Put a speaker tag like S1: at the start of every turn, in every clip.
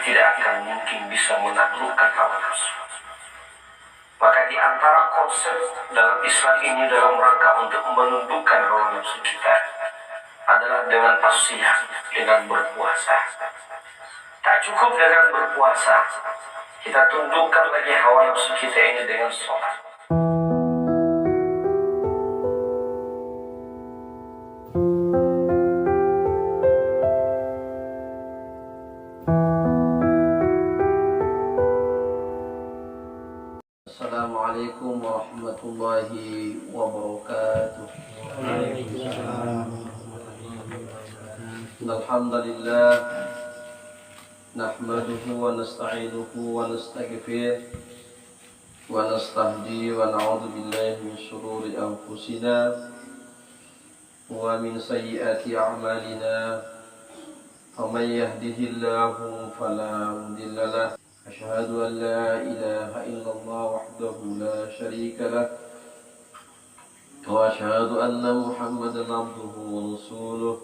S1: tidak akan mungkin bisa menaklukkan hawa nafsu. Maka di antara konsep dalam Islam ini dalam rangka untuk menundukkan hawa nafsu kita adalah dengan as-siyam, dengan berpuasa. Tak cukup dengan berpuasa, kita tundukkan lagi hawa nafsu kita ini dengan sholat. Assalamualaikum warahmatullahi wabarakatuh. Alhamdulillah, nahmaduhu wa nasta'inuhu wa nastaghfiruh wa nastahdi wa na'udzu billahi min shururi anfusina wa min sayyiati a'malina. Faman yahdihillahu fala mudilla lahu. أشهد أن لا إله إلا الله وحده لا شريك له وأشهد أن محمدا عبده ورسوله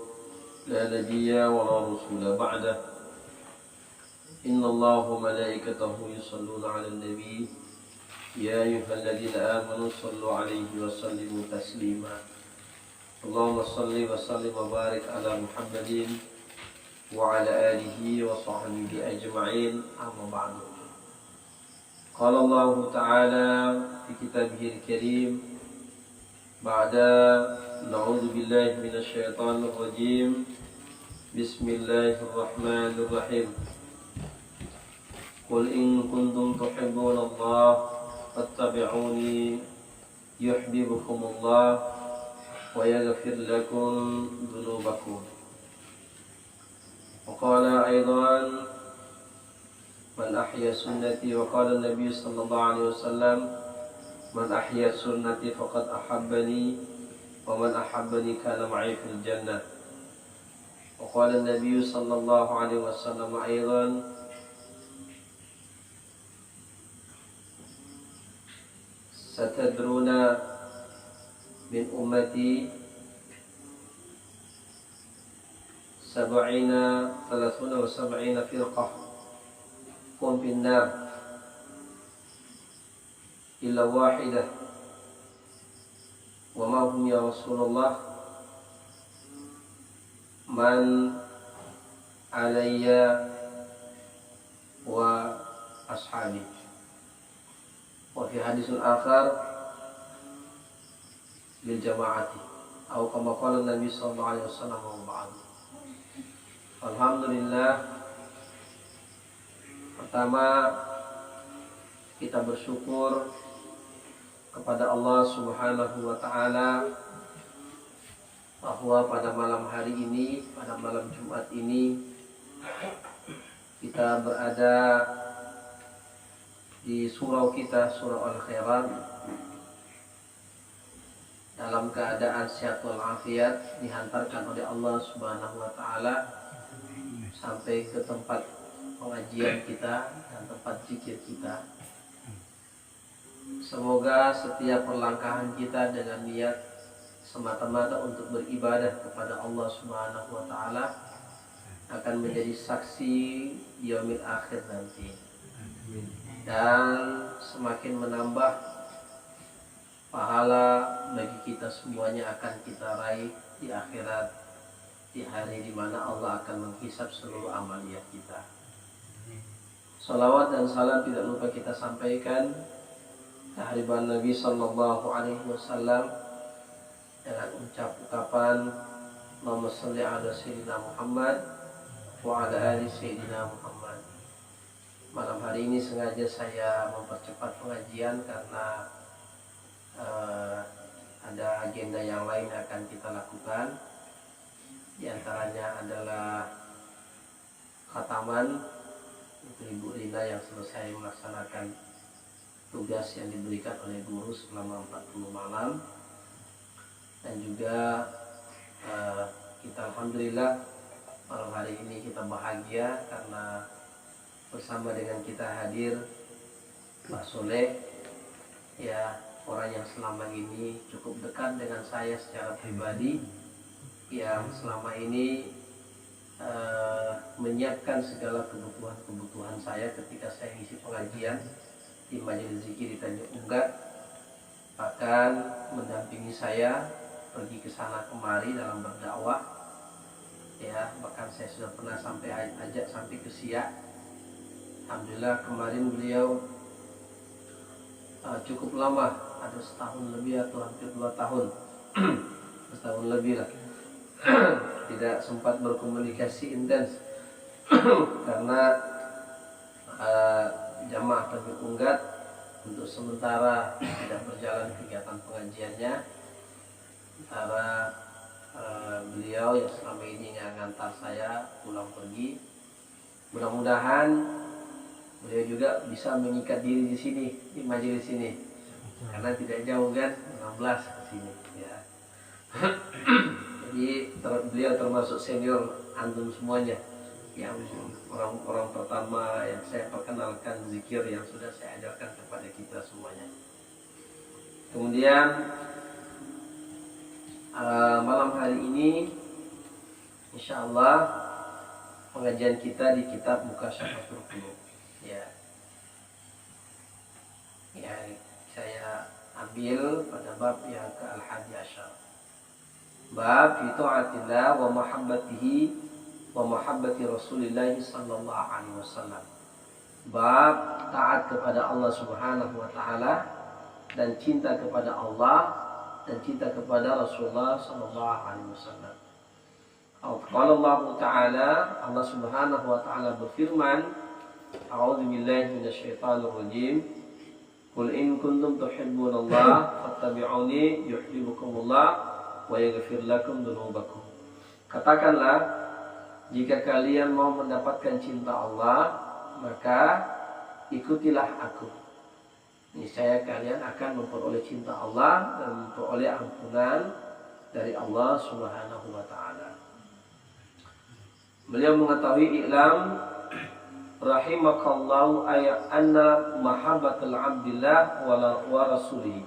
S1: لا نبي ولا رسول بعده إن الله وملائكته يصلون على النبي يا أيها الذين آمنوا صلوا عليه وسلموا تسليما اللهم صل وسلم وبارك على محمد وعلى آله وصحبه أجمعين أما بعد. قال الله تعالى في كتابه الكريم بعد نعوذ بالله من الشيطان الرجيم بسم الله الرحمن الرحيم قل إن كنتم تحبون الله فاتبعوني يحببكم الله ويغفر لكم ذنوبكم. وقال أيضا من أحيا سنتي وقال النبي صلى الله عليه وسلم من أحيا سنتي فقد أحبني ومن أحبني كان معي في الجنة. وقال النبي صلى الله عليه وسلم أيضا ستدرون من أمتي 30 فرقة هم في النار إلا واحدة وما هم يا رسول الله من علي وأصحابي. وفي حديث آخر للجماعة أو كما قال النبي صلى الله عليه وسلم وبعد. Alhamdulillah, pertama kita bersyukur kepada Allah Subhanahu wa Ta'ala bahwa pada malam hari ini, pada malam Jumat ini, kita berada di surau kita, surau Al-Khairat, dalam keadaan sehat walafiat, dihantarkan oleh Allah Subhanahu wa Ta'ala sampai ke tempat pengajian kita dan tempat zikir kita. Semoga setiap perlangkahan kita dengan niat semata-mata untuk beribadah kepada Allah Subhanahu wa Ta'ala akan menjadi saksi di yaumil akhir nanti, dan semakin menambah pahala bagi kita semuanya akan kita raih di akhirat, di hari di mana Allah akan menghisab seluruh amaliyah kita. Salawat dan salam tidak lupa kita sampaikan kehadiran Nabi Sallallahu Alaihi Wasallam dengan ucapan Allahumma salli ala Sayyidina Muhammad wa ala ali Sayyidina Muhammad. Malam hari ini sengaja saya mempercepat pengajian karena ada agenda yang lain yang akan kita lakukan. Di antaranya adalah khataman untuk Ibu Rina yang selesai melaksanakan tugas yang diberikan oleh guru selama 40 malam. Dan juga kita alhamdulillah malam hari ini kita bahagia karena bersama dengan kita hadir Pak Soleh, ya, orang yang selama ini cukup dekat dengan saya secara pribadi, yang selama ini menyiapkan segala kebutuhan saya ketika saya ngisi pengajian di Majelis Zikir di Tanjung Unggat, bahkan mendampingi saya pergi ke sana kemari dalam berdakwah, ya, bahkan saya sudah pernah sampai ajak sampai ke Siak. Alhamdulillah kemarin beliau cukup lama, ada setahun lebih atau hampir 2 tahun setahun lebih lah tidak sempat berkomunikasi intens karena jamaah Tanjung Unggat untuk sementara tidak berjalan kegiatan pengajiannya, antara beliau yang selama ini ngantar saya pulang pergi. Mudah-mudahan beliau juga bisa mengikat diri di sini, di majelis ini, karena tidak jauh kan, 16 ke sini ya. Jadi beliau termasuk senior antum semuanya, yang orang-orang pertama yang saya perkenalkan zikir yang sudah saya ajarkan kepada kita semuanya. Kemudian malam hari ini insya Allah pengajian kita di kitab Muqasyaratul Qulub, ya, saya ambil pada bab yang ke-11, bab fi ta'atillah wa mahabbatihi wa mahabbati Rasulillah sallallahu alaihi wasallam. Bab taat kepada Allah Subhanahu wa taala dan cinta kepada Allah dan cinta kepada Rasulullah sallallahu alaihi wasallam. Qala Allah Ta'ala, Allah Subhanahu wa taala berfirman, A'udzu billahi minasyaitonir rajim. Qul in kuntum tuhibbunallaha fattabi'uni yuhibbukumullah wa yaghfir lakum dzunubakum. Katakanlah, jika kalian mau mendapatkan cinta Allah, maka ikutilah aku. Niscaya kalian akan memperoleh cinta Allah dan memperoleh ampunan dari Allah Subhanahu wa taala. Beliau mengetahui, i'lam rahimakallahu ayat anna mahabbatul abdillah wa rasulih.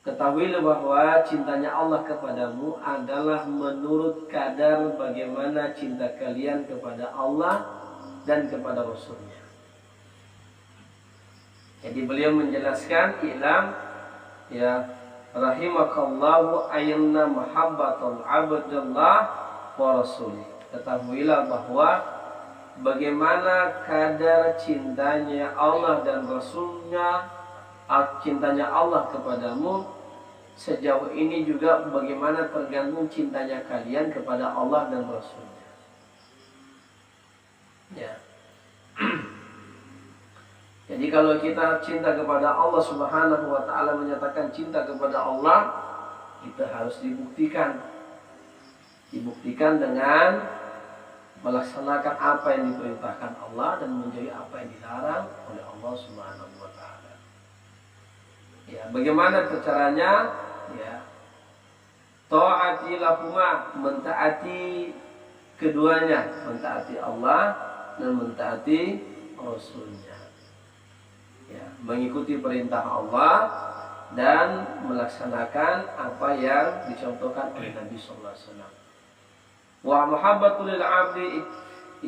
S1: Ketahuilah bahwa cintanya Allah kepadamu adalah menurut kadar bagaimana cinta kalian kepada Allah dan kepada Rasulnya. Jadi beliau menjelaskan, i'lam, ya, rahimakallahu ayat mahabbatul abdillah wa rasulih. Ketahuilah bahwa bagaimana kadar cintanya Allah dan Rasulnya, cintanya Allah kepadamu, sejauh ini juga bagaimana tergantung cintanya kalian kepada Allah dan Rasulnya. Ya. Jadi kalau kita cinta kepada Allah Subhanahu wa taala, menyatakan cinta kepada Allah, kita harus dibuktikan dengan melaksanakan apa yang diperintahkan Allah dan menjauhi apa yang dilarang oleh Allah Subhanahu wa taala. Ya, bagaimana caranya? Ya. Ta'ati lahuma, mentaati keduanya, mentaati Allah dan mentaati Rasulnya. Ya, mengikuti perintah Allah dan melaksanakan apa yang dicontohkan oleh Nabi sallallahu alaihi wasallam. Wa muhabbatul lil 'abdi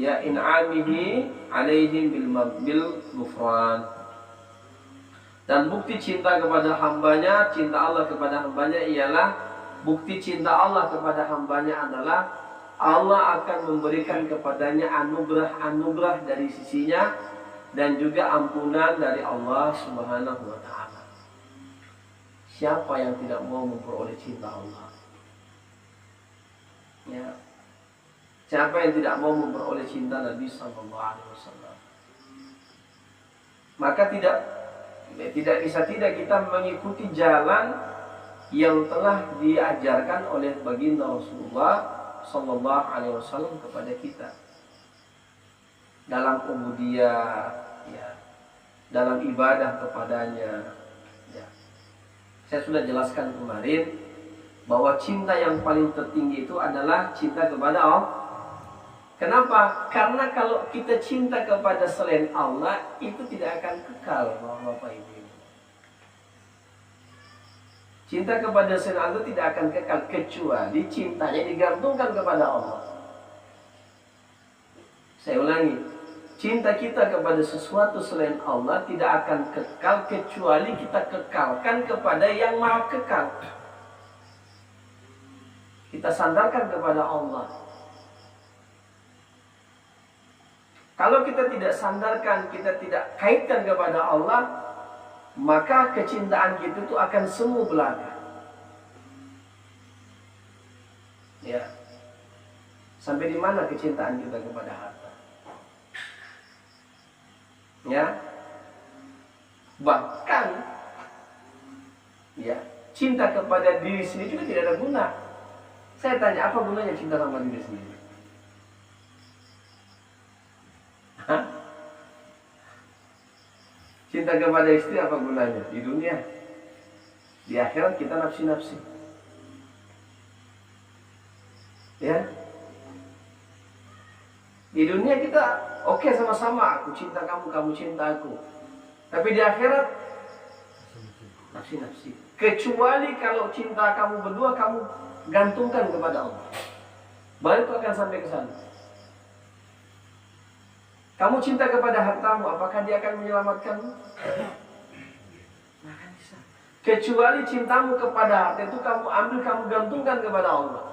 S1: ya in'amihi 'alaihim bil ghufran. Dan bukti cinta kepada hambanya, cinta Allah kepada hambanya ialah, bukti cinta Allah kepada hambanya adalah Allah akan memberikan kepadanya anugerah dari sisinya dan juga ampunan dari Allah Subhanahu wa taala. Siapa yang tidak mau memperoleh cinta Allah? Ya. Siapa yang tidak mau memperoleh cinta Nabi sallallahu alaihi wasallam? Maka tidak bisa kita mengikuti jalan yang telah diajarkan oleh baginda Rasulullah sallallahu alaihi wasallam kepada kita dalam ubudiyah, ya, dalam ibadah kepadanya. Ya. Saya sudah jelaskan kemarin bahwa cinta yang paling tertinggi itu adalah cinta kepada Allah. Kenapa? Karena kalau kita cinta kepada selain Allah, itu tidak akan kekal, Bapak Ibu. Cinta kepada selain Allah tidak akan kekal kecuali cintanya digantungkan kepada Allah. Saya ulangi, cinta kita kepada sesuatu selain Allah tidak akan kekal kecuali kita kekalkan kepada yang maha kekal. Kita sandarkan kepada Allah. Kalau kita tidak sandarkan, kita tidak kaitkan kepada Allah, maka kecintaan kita itu akan semu belaka. Ya. Sampai di mana kecintaan kita kepada harta? Ya. Bahkan ya, cinta kepada diri sendiri juga tidak ada guna. Saya tanya, apa gunanya cinta sama diri sendiri? Hah? Cinta kepada istri apa gunanya? Di dunia. Di akhirat kita nafsi-nafsi. Ya. Di dunia kita oke sama-sama, aku cinta kamu, kamu cinta aku. Tapi di akhirat nafsi-nafsi. Kecuali kalau cinta kamu berdua kamu gantungkan kepada Allah, baru itu akan sampai ke sana. Kamu cinta kepada hartamu, apakah dia akan menyelamatkanmu? Nah, bisa. Kecuali cintamu kepada harta itu kamu ambil, kamu gantungkan kepada Allah.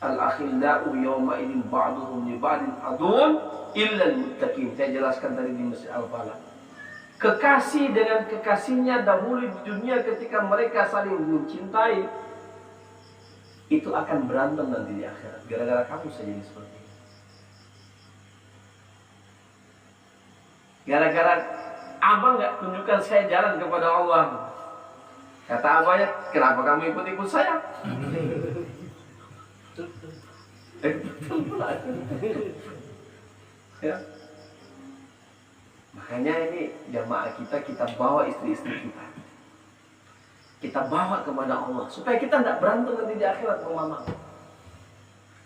S1: Al-akhillau yawma idin ba'duhum li ba'din adun illa al-muttaqin. Saya jelaskan tadi di Masjid Al-Falah. Kekasih dengan kekasihnya dahulu di dunia ketika mereka saling mencintai, itu akan berantem nanti di akhirat. Gara-gara kamu saja jadi seperti ini. Gara-gara abang nggak tunjukkan saya jalan kepada Allah. Kata abahnya, kenapa kamu ikut-ikut saya? Ya. Makanya ini jamaah kita bawa istri-istri kita. Kita bawa kepada Allah supaya kita tidak berantem nanti di akhirat mama.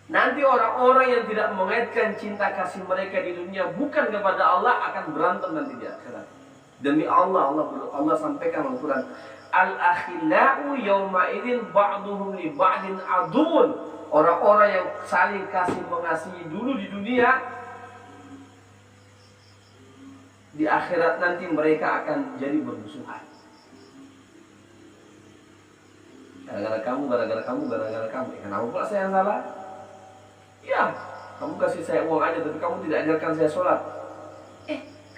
S1: Nanti orang-orang yang tidak mengaitkan cinta kasih mereka di dunia bukan kepada Allah akan berantem nanti di akhirat. Demi Allah, Allah sampaikan dalam Quran, al-akhillau yawma idzin ba'duhum li ba'din adun. Orang-orang yang saling kasih mengasihi dulu di dunia, di akhirat nanti mereka akan jadi bermusuhan. Gara-gara kamu, gara-gara kamu, gara-gara kamu. Kenapa pula saya yang salah? Ya, kamu kasih saya uang aja, tapi kamu tidak ajarkan saya sholat.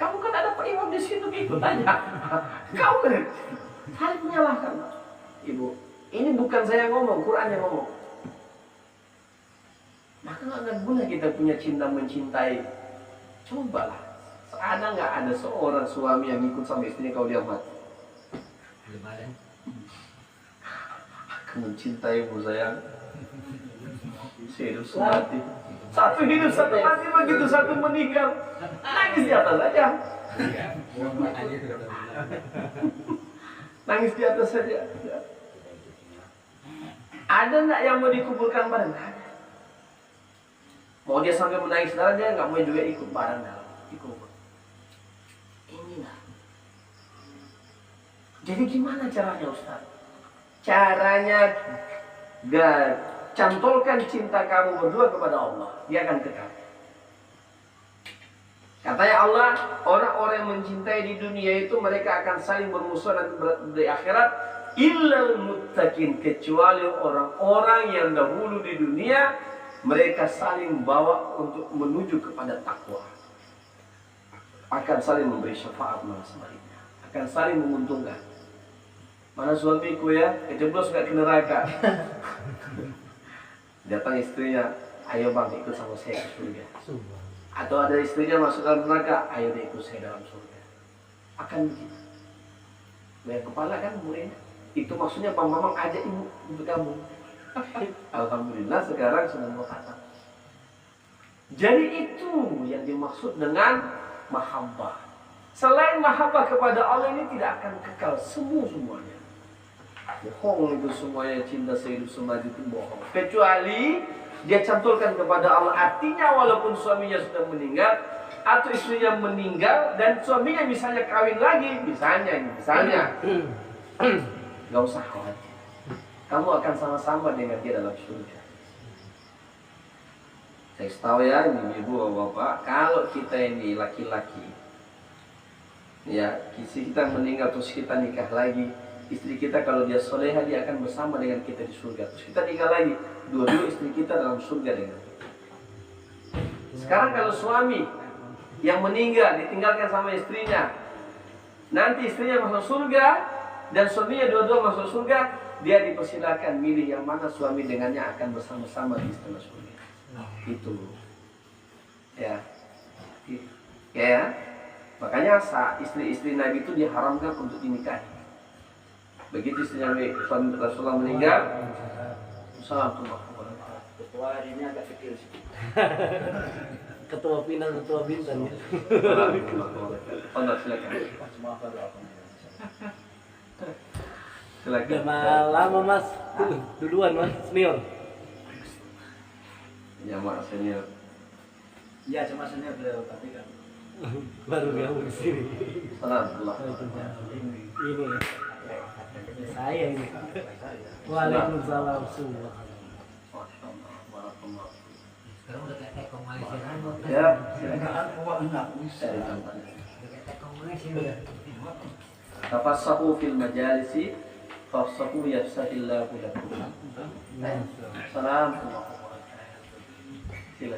S1: Kamu kan ada Pak Imam di situ, ikut aja. Kamu kan saling menyalahkan. Ibu, ini bukan saya yang ngomong, Quran yang ngomong. Maka nggak guna kita punya cinta mencintai. Cobalah, ada nggak ada seorang suami yang ikut sama istrinya kalau dia mati? Belum ada. Aku mencintaimu sayang, sehidup semati. Satu hidup satu mati, begitu satu meninggal, nangis di atas saja. Nangis di atas saja. Ada nggak yang mau dikuburkan bareng? Ada. Mau dia sampai menangis darah, dia nggak mau juga ikut bareng dalam dikubur. Inilah. Jadi gimana caranya Ustaz? Caranya cantolkan cinta kamu berdua kepada Allah, dia akan kekal. Katanya Allah, orang-orang yang mencintai di dunia itu mereka akan saling bermusuhan di akhirat, illal muttaqin, kecuali orang-orang yang dahulu di dunia mereka saling bawa untuk menuju kepada takwa. Akan saling memberi syafaat malah sebaliknya, akan saling menguntungkan. Mana suamiku ya, kejeblos gak ke neraka. Datang istrinya, ayo bang ikut sama saya ke surga. Atau ada istrinya masuk dalam neraka, ayo dia ikut saya dalam surga. Akan begitu. Yang kepala kan murid. Itu maksudnya Bang Mamang ajak ibu untuk kamu. Alhamdulillah sekarang sudah mau khatam. Jadi itu yang dimaksud dengan mahabbah. Selain mahabbah kepada Allah ini tidak akan kekal semuanya. Bohong itu semuanya, cinta sehidup semati itu bohong. Kecuali dia cantolkan kepada Allah. Artinya walaupun suaminya sudah meninggal atau istrinya meninggal dan suaminya misalnya kawin lagi, misalnya gak usah khawatir, kamu akan sama-sama dengan dia dalam surga. Saya tahu ya ibu bapak, kalau kita ini laki-laki, ya kita meninggal terus kita nikah lagi, istri kita kalau dia soleha dia akan bersama dengan kita di surga. Terus kita nikah lagi, dua-dua istri kita dalam surga dengan kita. Sekarang kalau suami yang meninggal ditinggalkan sama istrinya, nanti istrinya masuk surga dan suaminya dua-dua masuk surga, dia dipersilakan milih yang mana suami dengannya akan bersama-sama di istana surga. Itu ya, ya. Makanya istri-istri Nabi itu diharamkan untuk dinikahi. Begitu istri Nabi suami Rasulullah meninggal, Assalamualaikum.
S2: Ketua hari ini agak kecil sih.
S3: Ketua final, ketua bintang.
S1: Silakan.
S3: Udah lama mas, duluan mas, senior.
S1: Ya mak senior.
S2: Iya cuma senior beliau tapi kan.
S3: Baru gabung di sini.
S1: Assalamualaikum.
S3: Ini saya ini. Waalaikumsalam semua.
S4: Sekarang udah kayak tekong Malaysia kan?
S1: Ya. Tafassahu fil majalisi fafsahu yafsahillahu lakum. Assalamualaikum. Sila.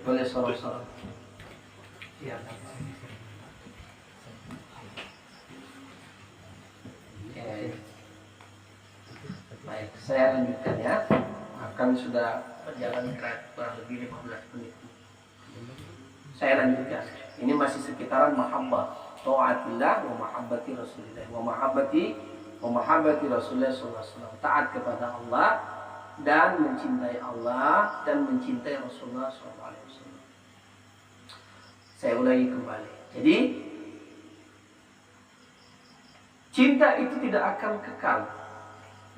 S1: Boleh sorong-sorong. Baik, saya lanjutkan ya. Kami sudah berjalan kurang lebih 15 menit. Saya lanjutkan. Ini masih sekitaran mahabbah, taatillah wa mahabbati Rasulillah wa mahabbati Rasulullah sallallahu alaihi wasallam. Taat kepada Allah dan mencintai Allah dan mencintai Rasulullah sallallahu alaihi wasallam. Saya ulangi kembali. Jadi cinta itu tidak akan kekal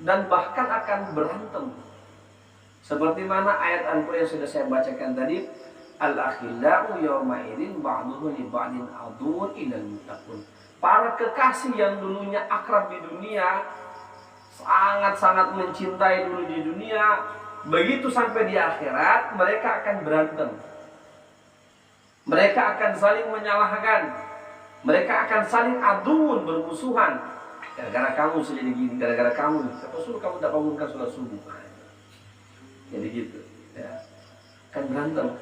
S1: dan bahkan akan berantem. Seperti mana ayat Al-Qur'an yang sudah saya bacakan tadi, al-akhillau yawma idzin ba'duhum li ba'din aduwwun ilal muttaqun. Para kekasih yang dulunya akrab di dunia, sangat-sangat mencintai dulu di dunia, begitu sampai di akhirat mereka akan berantem. Mereka akan saling menyalahkan. Mereka akan saling aduun, bermusuhan. Gara-gara kamu sendiri gini, gara-gara kamu. Siapa suruh kamu tidak bangunkan sholat subuh? Jadi gitu. Ya. Akan berantem.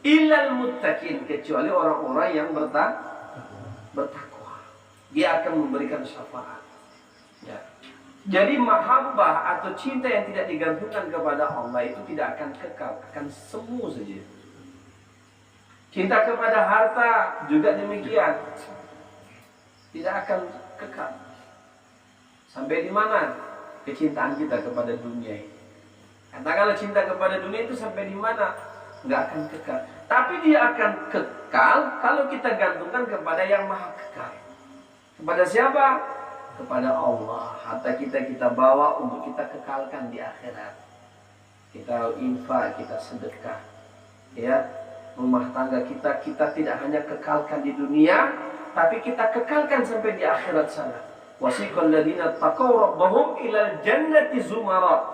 S1: Illal muttaqin, kecuali orang-orang yang bertakwa. Dia akan memberikan syafaat. Ya. Jadi mahabbah atau cinta yang tidak digantungkan kepada Allah itu tidak akan kekal, akan semu saja. Cinta kepada harta juga demikian, tidak akan kekal. Sampai di mana kecintaan kita kepada dunia ini? Katakanlah cinta kepada dunia itu sampai di mana? Nggak akan kekal. Tapi dia akan kekal kalau kita gantungkan kepada yang maha kekal. Kepada siapa? Kepada Allah. Harta kita bawa untuk kita kekalkan di akhirat. Kita infak, kita sedekah. Ya, rumah tangga kita tidak hanya kekalkan di dunia, tapi kita kekalkan sampai di akhirat sana. Wasiqal ladzina taqaw rabbahum ilal jannati zumara.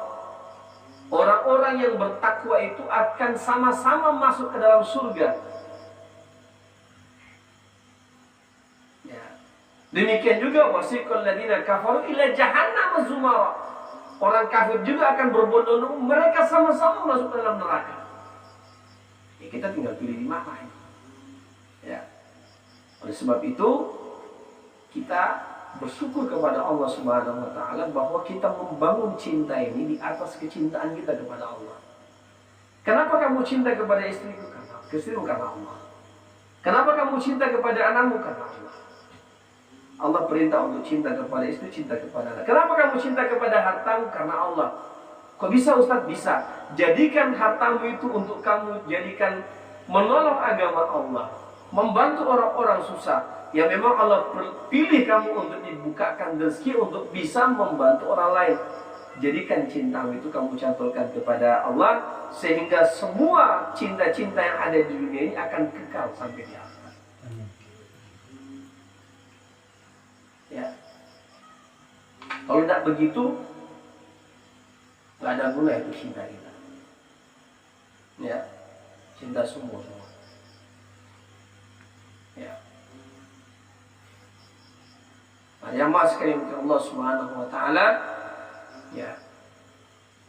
S1: Orang-orang yang bertakwa itu akan sama-sama masuk ke dalam surga. Ya. Demikian juga wasiqal ladzina kafaru ila jahannam zumara. Orang kafir juga akan berbondong-bondong, mereka sama-sama masuk ke dalam neraka. Ya, kita tinggal pilih di mana. Ya. Oleh sebab itu kita bersyukur kepada Allah Subhanahu wa taala bahwa kita membangun cinta ini di atas kecintaan kita kepada Allah. Kenapa kamu cinta kepada istrimu? Karena Allah. Kenapa kamu cinta kepada anakmu? Karena Allah. Allah perintah untuk cinta kepada istri, cinta kepada anak. Kenapa kamu cinta kepada hartamu? Karena Allah. Kok bisa Ustaz? Bisa. Jadikan hartamu itu untuk kamu, jadikan menolong agama Allah, membantu orang-orang susah. Ya memang Allah pilih kamu untuk dibukakan rezeki untuk bisa membantu orang lain. Jadikan cintamu itu kamu cantolkan kepada Allah, sehingga semua cinta-cinta yang ada di dunia ini akan kekal sampai di akhirat. Ya. Kalau tidak begitu, Gak ada guna itu cinta kita. Ya, cinta sungguh semua. Ya. Yang sekali Allah Subhanahu wa taala, ya.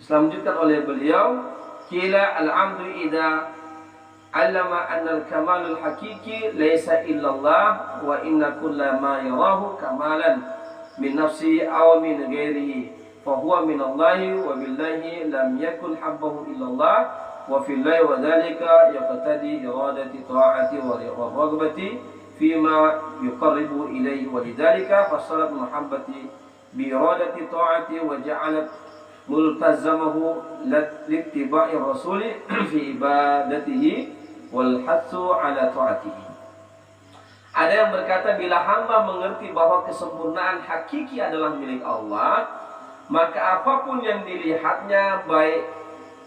S1: Selanjutkan oleh beliau, qila al-amdu idza allama anna al-kamalul hakiki laysa illa Allah wa inna kulla ma yarahu kamalan min nafsi aw min ghairihi fa huwa min Allah wa billahi lam yakun habbahu illa Allah wa fillahi wa dhalika yaqtadi iradati ta'ati wa raghbati fima yuqarribu ilayhi wa lidzalika fasalat muhabbati bi iradati ta'ati wa ja'alat multazamahu littiba'i rasuli fi ibadatihi wal hatsu ala ta'atihi. Ada yang berkata bila hamba mengerti bahwa kesempurnaan hakiki adalah milik Allah, maka apapun yang dilihatnya baik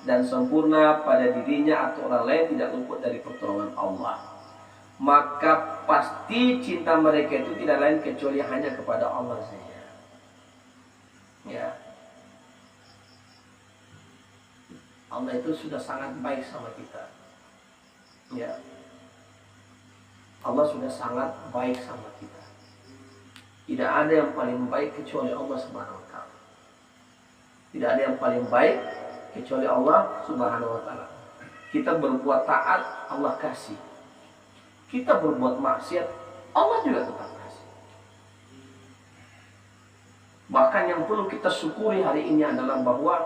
S1: dan sempurna pada dirinya atau orang lain tidak luput dari pertolongan Allah. Maka pasti cinta mereka itu tidak lain kecuali hanya kepada Allah saja. Ya. Allah itu sudah sangat baik sama kita. Ya. Allah sudah sangat baik sama kita. Tidak ada yang paling baik kecuali Allah Subhanahu wa taala. Tidak ada yang paling baik kecuali Allah Subhanahu wa taala. Kita berbuat taat, Allah kasih. Kita berbuat maksiat, Allah juga tetap kasih. Bahkan yang perlu kita syukuri hari ini adalah bahwa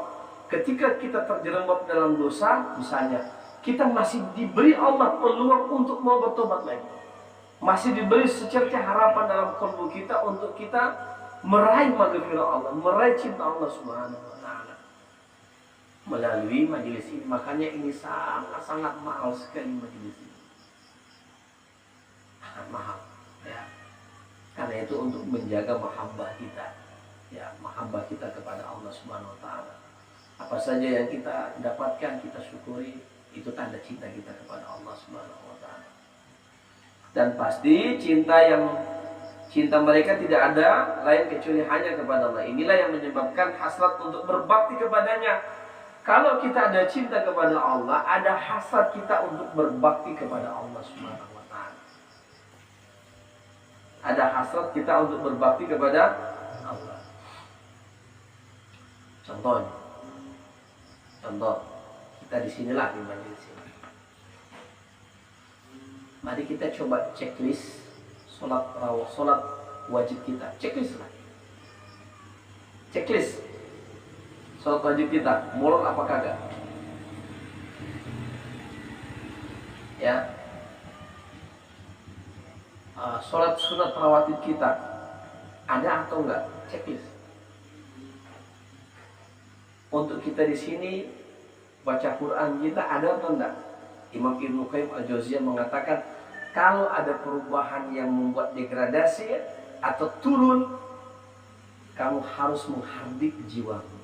S1: ketika kita terjerembab dalam dosa, misalnya, kita masih diberi Allah peluang untuk mau bertobat lagi. Masih diberi secerca harapan dalam kalbu kita untuk kita meraih maghfirah Allah, meraih cinta Allah Subhanahu wa taala. Melalui majelis ini, makanya ini sangat mahal sekali majelis ini. Sangat mahal, ya. Karena itu untuk menjaga mahabbah kita, ya, mahabbah kita kepada Allah Subhanahu wa taala. Apa saja yang kita dapatkan, kita syukuri, itu tanda cinta kita kepada Allah Subhanahu wa taala. Dan pasti cinta mereka tidak ada lain kecuali hanya kepada Allah. Inilah yang menyebabkan hasrat untuk berbakti kepadanya. Kalau kita ada cinta kepada Allah, ada hasrat kita untuk berbakti kepada Allah Subhanahu wa taala. Ada hasrat kita untuk berbakti kepada Allah. Contoh, kita di sinilah di majelis ini. Mari kita coba checklist solat wajib kita. Checklist lah. Checklist solat wajib kita. Molor apa kagak? Ya. Solat sunat rawatib kita ada atau enggak? Checklist. Untuk kita di sini baca Quran kita ada atau enggak? Imam Ibnu Qayyim Al-Jauziyah mengatakan kalau ada perubahan yang membuat degradasi atau turun, kamu harus menghardik jiwamu.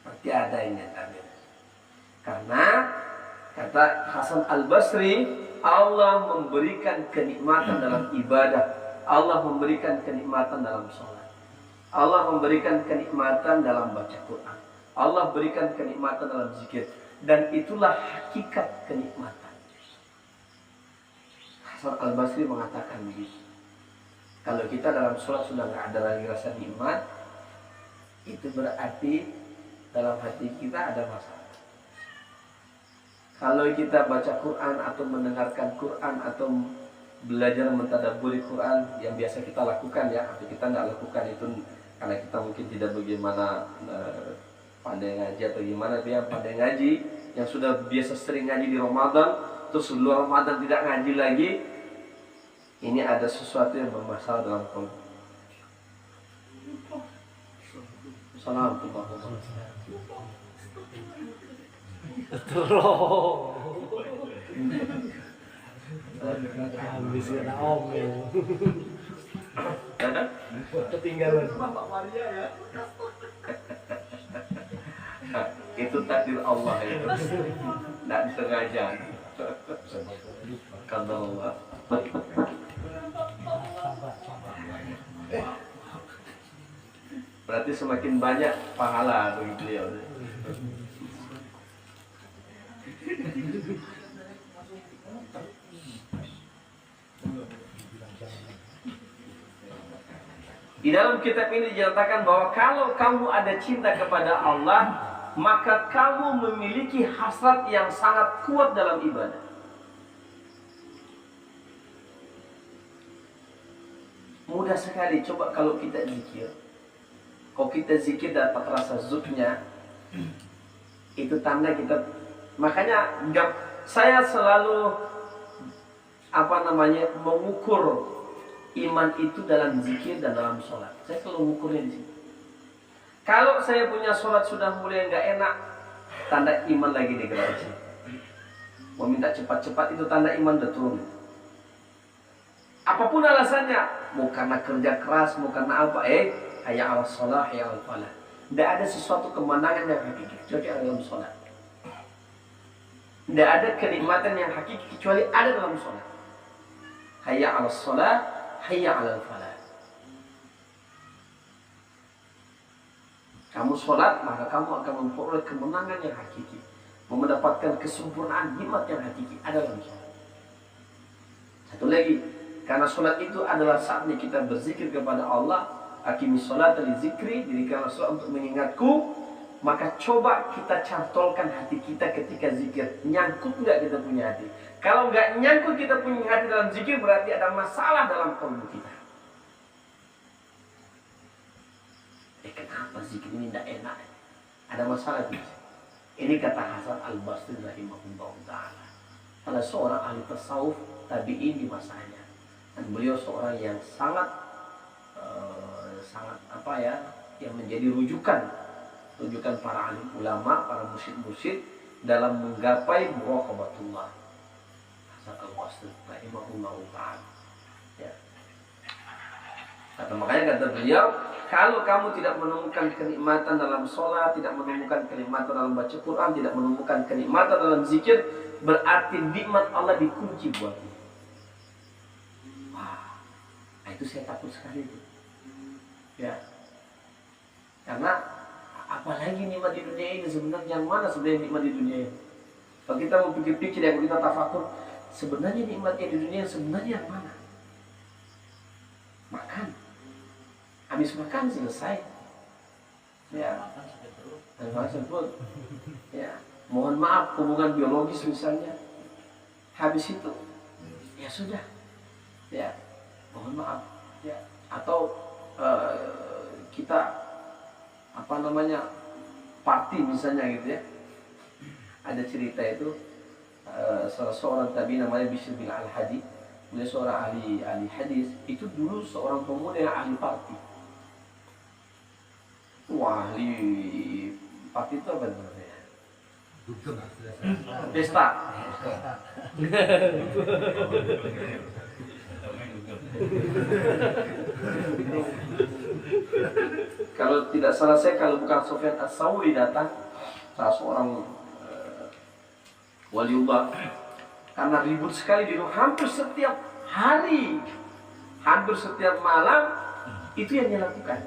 S1: Berarti ada ini tadi. Karena kata Hasan Al-Basri, Allah memberikan kenikmatan dalam ibadah, Allah memberikan kenikmatan dalam sholat, Allah memberikan kenikmatan dalam baca Quran, Allah berikan kenikmatan dalam zikir. Dan itulah hakikat kenikmatan. Hasan Al-Basri mengatakan begitu. Kalau kita dalam sholat sudah nggak ada lagi rasa nikmat, itu berarti dalam hati kita ada masalah. Kalau kita baca Quran atau mendengarkan Quran atau belajar mentadabburi Quran yang biasa kita lakukan ya, atau kita nggak lakukan itu karena kita mungkin tidak bagaimana pandai ngaji atau gimana, dia pandai ngaji yang sudah biasa sering ngaji di Ramadan terus sebelum Ramadan tidak ngaji lagi, ini ada sesuatu yang bermasalah dalam kolbu. Assalamualaikum warahmatullahi
S3: wabarakatuh. Habis kena omel. Ketinggalan Bapak Maria ya.
S1: Itu takdir Allah itu. Tidak disengaja. Kata Allah. Berarti semakin banyak pahala bagi beliau. Di dalam kitab ini dinyatakan bahwa kalau kamu ada cinta kepada Allah, maka kamu memiliki hasrat yang sangat kuat dalam ibadah. Mudah sekali, coba kalau kita zikir. Kalau kita zikir dapat rasa zuknya, itu tanda kita. Makanya saya selalu mengukur iman itu dalam zikir dan dalam sholat. Saya selalu mengukurnya di sini. Kalau saya punya sholat sudah mulai nggak enak, tanda iman lagi degradasi. Mau minta cepat-cepat itu tanda iman udah turun. Apapun alasannya, mau karena kerja keras, mau karena apa, hayya 'alas shalah, hayya 'alal falah. Tidak ada sesuatu kemenangan yang hakiki kecuali ada dalam sholat. Tidak ada kenikmatan yang hakiki kecuali ada dalam sholat. Hayya 'alas shalah, hayya 'alal falah. Kamu sholat, maka kamu akan memperoleh kemenangan yang hakiki, mendapatkan kesempurnaan nikmat yang hakiki ada dalam sholat. Satu lagi, karena sholat itu adalah saatnya kita berzikir kepada Allah. Aqimis sholata li zikri, dirikanlah sholat untuk mengingatku. Maka coba kita cantolkan hati kita ketika zikir. Nyangkut nggak kita punya hati? Kalau nggak nyangkut kita punya hati dalam zikir, berarti ada masalah dalam kalbu kita. Kenapa zikir ini tidak enak? Ada masalah di sini. Ini kata Hasan Al-Basri rahimahullah ta'ala. Salah seorang ahli tasawuf tabi'in di masanya. Dan beliau seorang yang sangat yang menjadi rujukan para alim ulama, para mursyid dalam menggapai muraqabatullah. Hasan Al-Basri rahimahullah ta'ala. Ya. Makanya kata beliau, kalau kamu tidak menemukan kenikmatan dalam sholat, tidak menemukan kenikmatan dalam baca Quran, tidak menemukan kenikmatan dalam zikir, berarti nikmat Allah dikunci buatmu. Wah, itu saya takut sekali itu. Ya, karena apalagi nikmat di dunia ini sebenarnya yang mana sebenarnya nikmat di dunia ini? Kalau kita mau pikir-pikir ya, kalau kita tafakur, sebenarnya nikmatnya di dunia sebenarnya yang mana? Makan. Habis makan selesai. Ya. Dan tersebut. Ya. Mohon maaf, hubungan biologis misalnya. Habis itu, ya sudah. Ya. Mohon maaf. Ya. Atau kita party misalnya gitu ya. Ada cerita itu salah seorang tabi namanya Bishr bin Al-Hadi. Beliau seorang ahli hadis. Itu dulu seorang pemuda yang ahli party. Wah, ahli party itu apa namanya? Pesta. Kalau tidak salah saya, kalau bukan Sufyan Ats-Tsauri datang, salah seorang waliullah, karena ribut sekali di rumah, hampir setiap hari, hampir setiap malam, itu yang dia lakukan.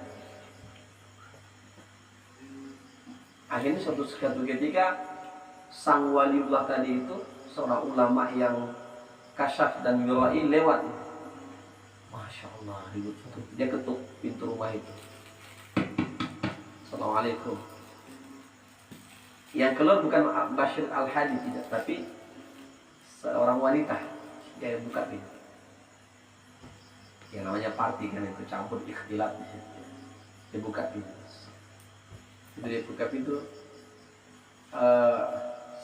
S1: Akhirnya suatu ketika sang waliullah tadi itu, seorang ulama yang kasyaf dan yurai lewat. Masya Allah, ribut. Dia ketuk pintu rumah itu. Assalamualaikum. Yang keluar bukan Bishr Al-Hadi tidak, tapi seorang wanita. Dia buka pintu. Yang namanya party kan itu, campur ikhtilat di situ. Dia buka pintu. Dia buka pintu.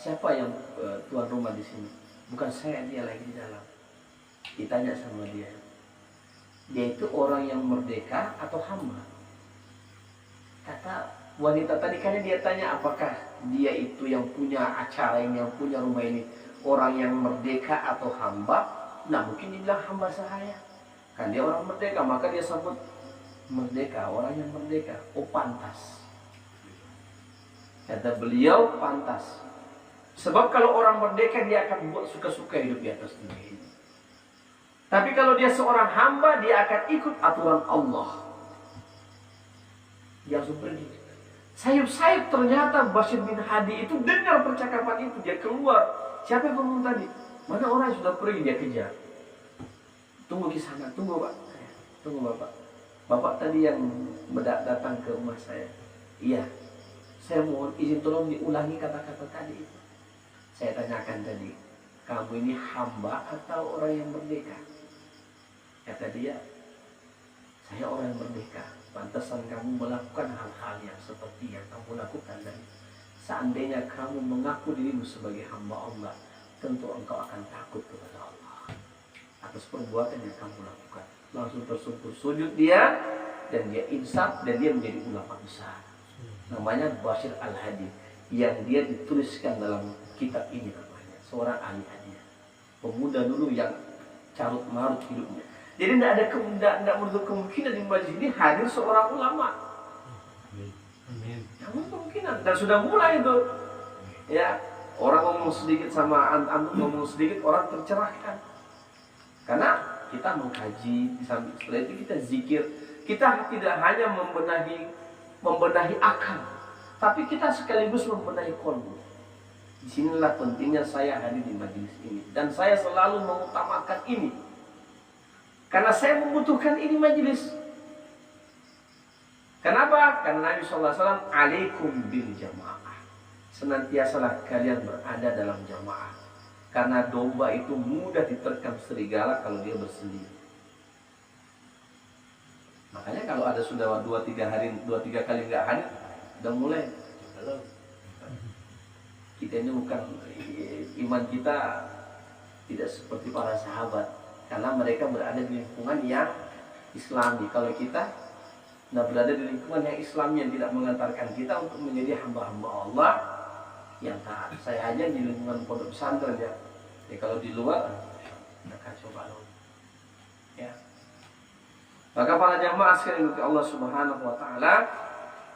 S1: Siapa yang tuan rumah di sini? Bukan saya, dia lagi di dalam. Ditanya sama dia. Dia itu orang yang merdeka atau hamba? Kata wanita tadi, karena dia tanya apakah dia itu yang punya acara ini, yang punya rumah ini, orang yang merdeka atau hamba. Nah, mungkin dia bilang hamba sahaya. Kan dia orang merdeka, maka dia sebut merdeka, orang yang merdeka. Oh, pantas. Kata beliau, pantas. Sebab kalau orang merdeka, dia akan buat suka-suka hidup di atas dunia ini. Tapi kalau dia seorang hamba, dia akan ikut aturan Allah. Dia langsung pergi. Sayup-sayup ternyata Bashir bin Hadi itu dengar percakapan itu. Dia keluar. Siapa yang ngomong tadi? Mana orang yang sudah pergi, dia kejar. Tunggu di sana, tunggu Pak. Tunggu Bapak. Bapak tadi yang datang ke rumah saya. Iya. Saya mohon izin tolong diulangi kata-kata tadi itu. Saya tanyakan tadi, kamu ini hamba atau orang yang merdeka? Kata dia, saya orang yang merdeka. Pantasan kamu melakukan hal-hal yang seperti yang kamu lakukan tadi. Seandainya kamu mengaku dirimu sebagai hamba Allah, tentu engkau akan takut kepada Allah atas perbuatan yang kamu lakukan. Langsung tersungkur sujud dia, dan dia insaf, dan dia menjadi ulama besar. Namanya Bashir Al-Hadi, yang dia dituliskan dalam kitab ini namanya. Seorang ahli hadis, pemuda dulu yang carut marut hidupnya. Jadi tidak menutup kemungkinan di majlis ini hadir seorang ulama.
S3: Amin.
S1: Jangan kemungkinan, dan sudah mulai itu. Ya, orang ngomong sedikit sama antum ngomong sedikit, orang tercerahkan. Karena kita mengkaji, setelah itu kita zikir. Kita tidak hanya membenahi akal, tapi kita sekaligus membenahi qalbu. Disinilah pentingnya saya hadir di majelis ini, dan saya selalu mengutamakan ini, karena saya membutuhkan ini majelis. Kenapa? Karena Nabi SAW, alaikum bil jamaah, senantiasalah kalian berada dalam jamaah, karena domba itu mudah diterkam serigala kalau dia bersendiri. Makanya kalau ada sudah 2-3 kali nggak hadir, udah mulai. Kita ini bukan, iman kita tidak seperti para sahabat, karena mereka berada di lingkungan yang Islami. Kalau kita berada di lingkungan yang Islami, yang tidak mengantarkan kita untuk menjadi hamba-hamba Allah yang taat. Saya aja di lingkungan pondok pesantren ya. Kalau di luar, udah kacau balau. Ya. Maka para jamaah sekalian Allah Subhanahu wa taala,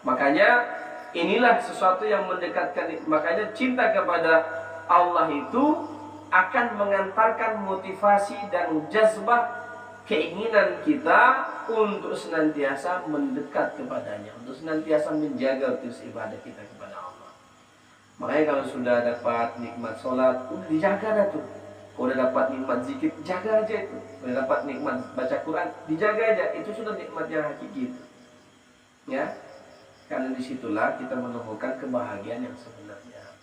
S1: makanya inilah sesuatu yang mendekatkan. Makanya cinta kepada Allah itu akan mengantarkan motivasi dan jazbah keinginan kita untuk senantiasa mendekat kepadanya, untuk senantiasa menjaga terus ibadah kita kepada Allah. Makanya kalau sudah dapat nikmat sholat, udah dijaga dah tuh. Kalau udah dapat nikmat zikir, jaga aja itu. Kalau dapat nikmat baca Quran, dijaga aja. Itu sudah nikmat yang hakiki itu. Ya, karena disitulah kita menemukan kebahagiaan yang sebenarnya.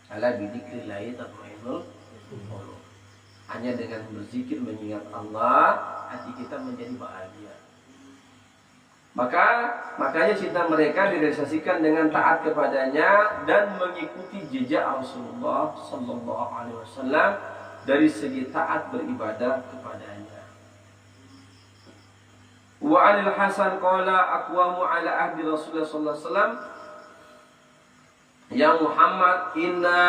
S1: Ala bidzikrillah tatma'innul qulub. Hanya dengan berzikir mengingat Allah, hati kita menjadi bahagia. Makanya cinta mereka direalisasikan dengan taat kepadanya dan mengikuti jejak Rasulullah Sallallahu Alaihi Wasallam dari segi taat beribadah kepadanya. Wa 'anil Hasan qala aqwamu 'ala ahdi Rasulullah sallallahu alaihi wasallam, ya Muhammad, inna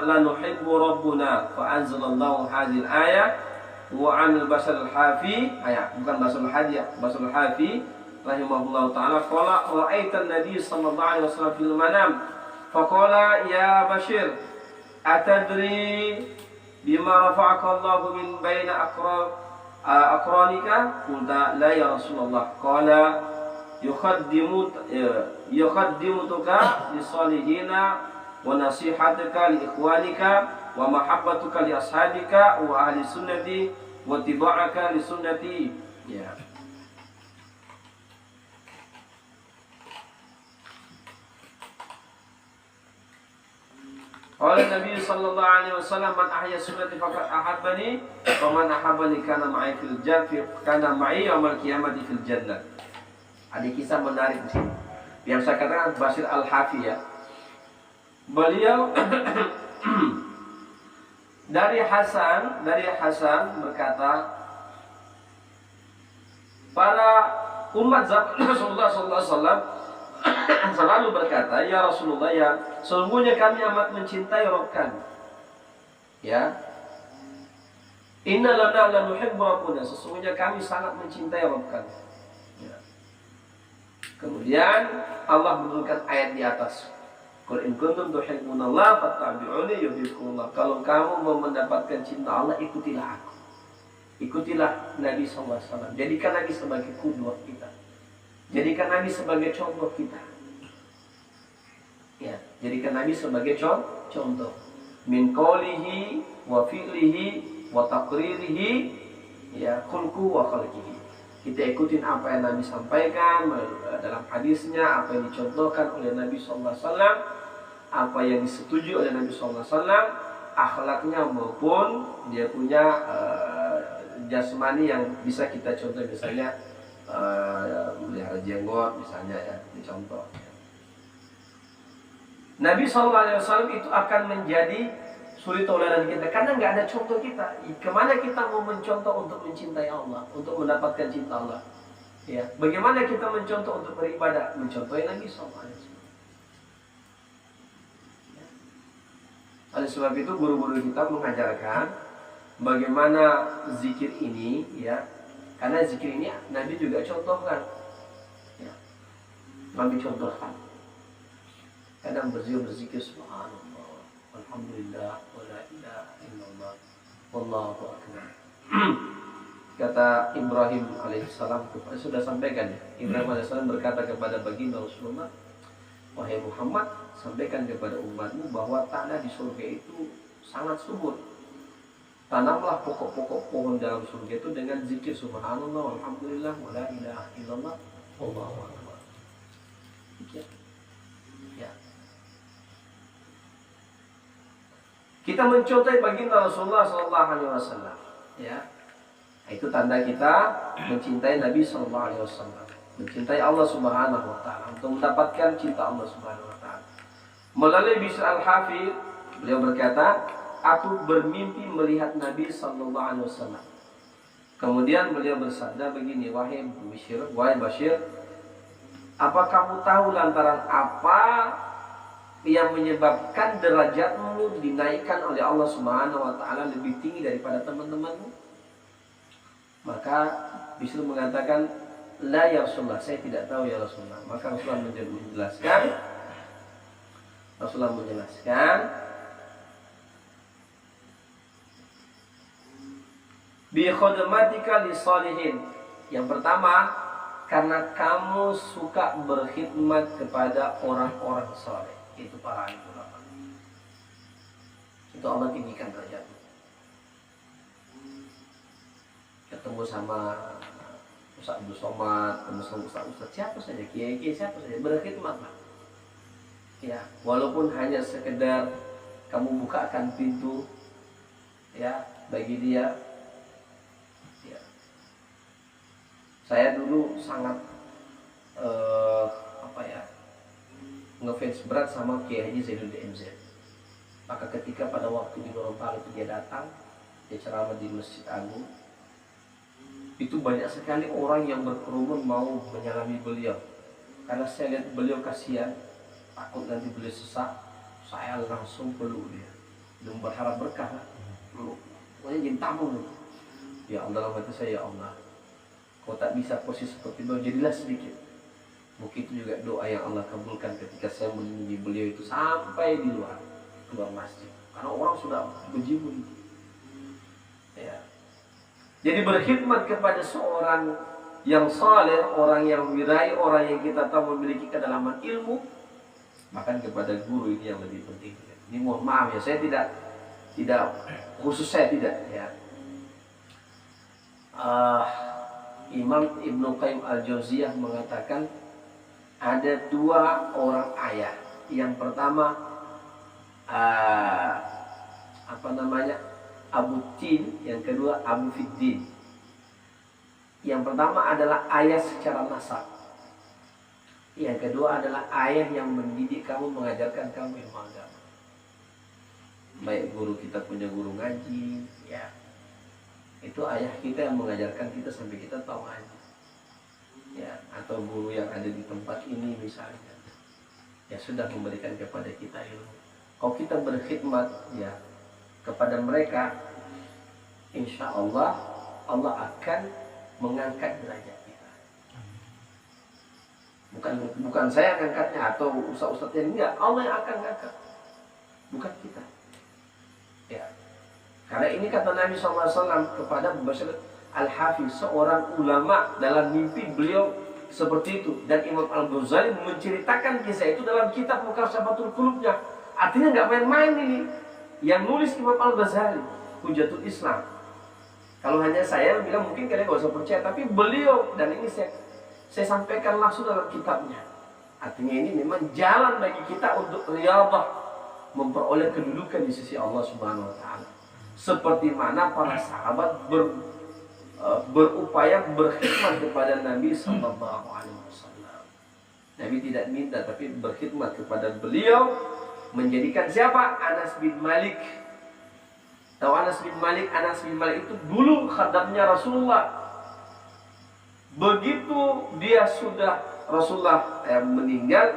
S1: lanuhibbu rabbuna, fa anzalallahu hadhil ayah. Wa 'anil Basal al-Hafi, bukan Basal al-Hadi, Basal al-Hafi rahimahullahu ta'ala, qala ra'aitan nabiy sallallahu alaihi wasallam fil manam faqala ya Bashir atadri bima rafa'aka Allahu min baina aqranika? Qulta la ya Rasulullah. Qala yuqaddimuka lisalihina wa nasihatuka li ikhwanika wa mahabbatuka li ashabika wa ahli sunnati wa tiba'aka li sunnati. Ya. Qala Nabi sallallahu alaihi wasallam, man ahya sunnati faqad ahabbani wa man ahabbani kana ma'i fil jannah, kana ma'i yaumil qiyamati fil jannah. Ada kisah menarik di sini. Yang saya katakan Bashir Al-Hafi ya. Beliau dari Hasan berkata, para umat zaman Rasulullah sallallahu alaihi wasallam selalu berkata, ya Rasulullah, ya sesungguhnya kami amat mencintai Rabb kami. Ya. Inna lana lanuhibbu rabbuna, sesungguhnya kami sangat mencintai Rabb kami. Ya. Kemudian Allah menurunkan ayat di atas. Qul in kuntum tuhibbunallaha fattabi'uni yuhibbukumullah. Kalau kamu mau mendapatkan cinta Allah, ikutilah aku. Ikutilah Nabi SAW. Jadikan Nabi sebagai qudwah kita. Jadikan Nabi sebagai contoh kita. Ya, jadikan Nabi sebagai contoh. Min qawlihi wa fi'lihi wa taqririhi ya khulquhu wa khalqihi. Kita ikutin apa yang Nabi sampaikan dalam hadisnya, apa yang dicontohkan oleh Nabi sallallahu alaihi wasallam, apa yang disetujui oleh Nabi sallallahu alaihi wasallam, akhlaknya maupun dia punya jasmani yang bisa kita contoh, misalnya melihara jenggot misalnya ya, dicontoh. Nabi SAW itu akan menjadi suri tauladan kita karena nggak ada contoh kita. Kemana kita mau mencontoh untuk mencintai Allah, untuk mendapatkan cinta Allah? Ya, bagaimana kita mencontoh untuk beribadah? Mencontohi Nabi SAW. Ya. Oleh sebab itu guru-guru kita mengajarkan bagaimana zikir ini, ya, karena zikir ini Nabi juga contohkan. Ya. Nabi contohkan. Kadang berzikir subhanallah, alhamdulillah, wala ilaha illallah, wallahu akbar. Kata Ibrahim alaihissalam, sudah sampaikan ya. Ibrahim alaihissalam berkata kepada baginda Rasulullah, wahai Muhammad, sampaikan kepada umatmu bahwa tanah di surga itu sangat subur. Tanamlah pokok-pokok pohon dalam surga itu dengan zikir subhanallah, alhamdulillah, wala ilaha illallah, wallahu akbar. Ya. Kita mencontohi baginda Rasulullah SAW, ya, itu tanda kita mencintai Nabi SAW, mencintai Allah Subhanahu Wa Taala, untuk mendapatkan cinta Allah Subhanahu Wa Taala. Melalui Bishr al-Hafidh, beliau berkata, aku bermimpi melihat Nabi SAW. Kemudian beliau bersabda begini, wahai Bashir, apa kamu tahu lantaran apa yang menyebabkan derajatmu dinaikkan oleh Allah Subhanahu wa taala lebih tinggi daripada teman-temanmu? Maka Bishr mengatakan, la ya Rasulullah, saya tidak tahu ya Rasulullah. Maka Rasulullah menjelaskan bi khidmatika lis-shalihin. Yang pertama, karena kamu suka berkhidmat kepada orang-orang saleh. Itu para alim ulama. Itu Allah tinggikan derajatmu. Ketemu sama Ustaz Abdul Somad, ketemu sama Ustaz siapa saja, kiai siapa saja, berkhidmatlah. Ya, walaupun hanya sekedar kamu bukakan pintu ya bagi dia. Ya. Saya dulu sangat ngefans berat sama Kiai Haji Zainuddin MZ. Maka ketika pada waktu di Gorontalo itu dia datang, dia ceramah di Masjid Agung, itu banyak sekali orang yang berkerumun mau menyalami beliau. Karena saya lihat beliau kasihan, takut nanti beliau sesak, saya langsung peluk dia. Dan berharap berkah. Pokoknya jadi tamu. Ya Allah, dalam hati saya, ya Allah, kau tak bisa posisi seperti beliau, jadilah sedikit. Mungkin itu juga doa yang Allah kabulkan ketika saya mengunjungi beliau itu sampai di luar masjid. Karena orang sudah berjibun. Ya. Jadi berkhidmat kepada seorang yang saleh, orang yang wirai, orang yang kita tahu memiliki kedalaman ilmu, bahkan kepada guru ini yang lebih penting. Ini mohon maaf ya, saya tidak khusus saya tidak ya. Imam Ibnu Qayyim al-Jauziyah mengatakan ada dua orang ayah. Yang pertama Abu Tin, yang kedua Abu Fiddin. Yang pertama adalah ayah secara nasab. Yang kedua adalah ayah yang mendidik kamu, mengajarkan kamu ilmu agama. Baik guru kita punya guru ngaji, ya. Itu ayah kita yang mengajarkan kita sampai kita tahu ngaji. Ya, atau guru yang ada di tempat ini misalnya, ya sudah memberikan kepada kita ilmu. Kalau kita berkhidmat ya kepada mereka, insya Allah Allah akan mengangkat derajat kita. Bukan saya yang angkatnya atau ustaz-ustaz yang enggak, Allah yang akan angkat, bukan kita. Ya, karena ini kata Nabi SAW kepada Bashir al-Hafidh, seorang ulama, dalam mimpi beliau seperti itu. Dan Imam Al-Ghazali menceritakan kisah itu dalam kitab Mukashafatul Qulubnya. Artinya nggak main-main ini. Yang nulis Imam Al-Ghazali, Hujatul Islam. Kalau hanya saya bilang mungkin kalian nggak usah percaya, tapi beliau, dan ini saya sampaikan langsung dalam kitabnya. Artinya ini memang jalan bagi kita untuk riyadhah, memperoleh kedudukan di sisi Allah Subhanahu wa taala. Seperti mana para sahabat berupaya berkhidmat kepada Nabi sallallahu alaihi wasallam. Nabi tidak minta tapi berkhidmat kepada beliau, menjadikan siapa? Anas bin Malik. Tahu Anas bin Malik? Anas bin Malik itu dulu khadamnya Rasulullah. Begitu dia sudah Rasulullah meninggal,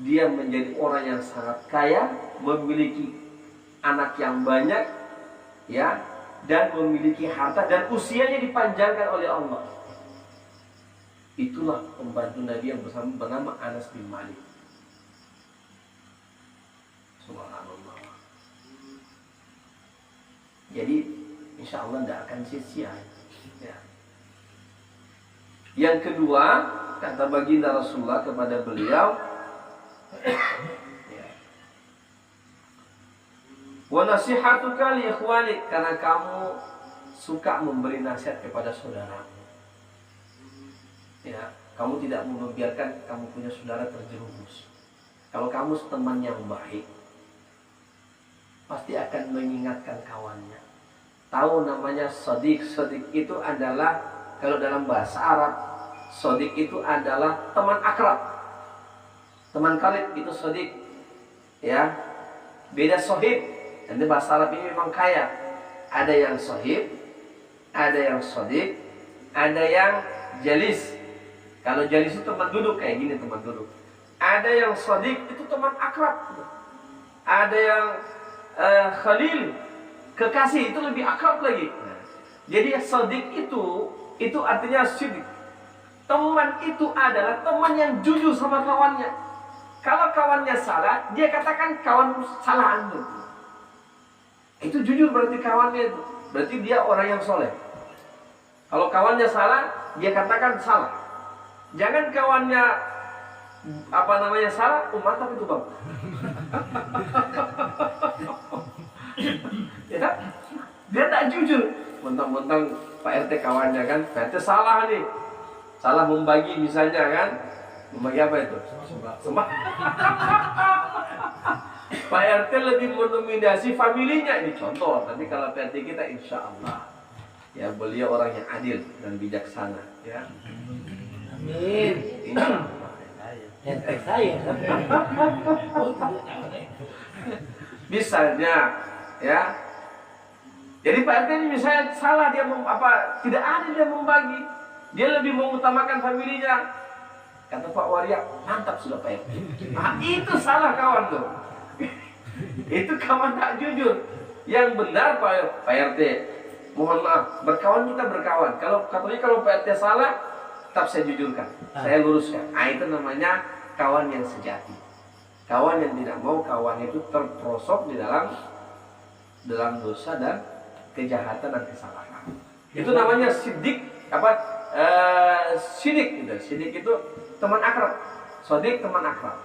S1: dia menjadi orang yang sangat kaya, memiliki anak yang banyak, ya, dan memiliki harta, dan usianya dipanjangkan oleh Allah. Itulah pembantu Nabi yang bernama Anas bin Malik. Subhanallah. Jadi insya Allah tidak akan sia-sia. Ya. Yang kedua, kata baginda Rasulullah kepada beliau, wa nasihatuka li ikhwanik, karena kamu suka memberi nasihat kepada saudaramu. Ya, kamu tidak membiarkan kamu punya saudara terjerumus. Kalau kamu teman yang baik, pasti akan mengingatkan kawannya. Tahu namanya shadiq. Shadiq itu adalah, kalau dalam bahasa Arab, shadiq itu adalah teman akrab, teman karib, itu shadiq. Ya, beda sohib. Nanti bahasa Arab ini memang kaya. Ada yang sohib, ada yang shadiq, ada yang jalis. Kalau jalis itu teman duduk, kayak gini teman duduk. Ada yang shadiq, itu teman akrab. Ada yang khalil, kekasih, itu lebih akrab lagi. Jadi shadiq itu artinya siddiq. Teman itu adalah teman yang jujur sama kawannya. Kalau kawannya salah, dia katakan kawan salah antum. Itu jujur berarti kawannya itu. Berarti dia orang yang soleh. Kalau kawannya salah, dia katakan salah. Jangan kawannya salah, mantap itu bang. Ya, dia tak jujur. Mentang-mentang Pak RT kawannya kan, Pak RT salah nih, salah membagi misalnya kan, membagi apa itu? Sembah. Pak RT lebih mendominasi familinya ini contoh. Tapi kalau Pak RT kita insya Allah, ya beliau orang yang adil dan bijaksana. Ya.
S4: Amin.
S1: Insya Allah.
S4: Ente saya.
S1: Misalnya, ya. Jadi Pak RT ini misalnya salah, dia tidak adil dia membagi. Dia lebih mengutamakan familinya. Kata Pak Waria, mantap sudah Pak RT. Nah, itu salah kawan tuh. Itu kawan tak jujur. Yang benar Pak RT, mohon maaf, berkawan kita berkawan. Kalau Pak RT salah, tetap saya jujurkan, saya luruskan. Nah, itu namanya kawan yang sejati. Kawan yang tidak mau kawan itu terperosok di dalam dosa dan kejahatan dan kesalahan. Itu namanya siddiq. Siddiq itu. Siddiq itu teman akrab. Shadiq teman akrab.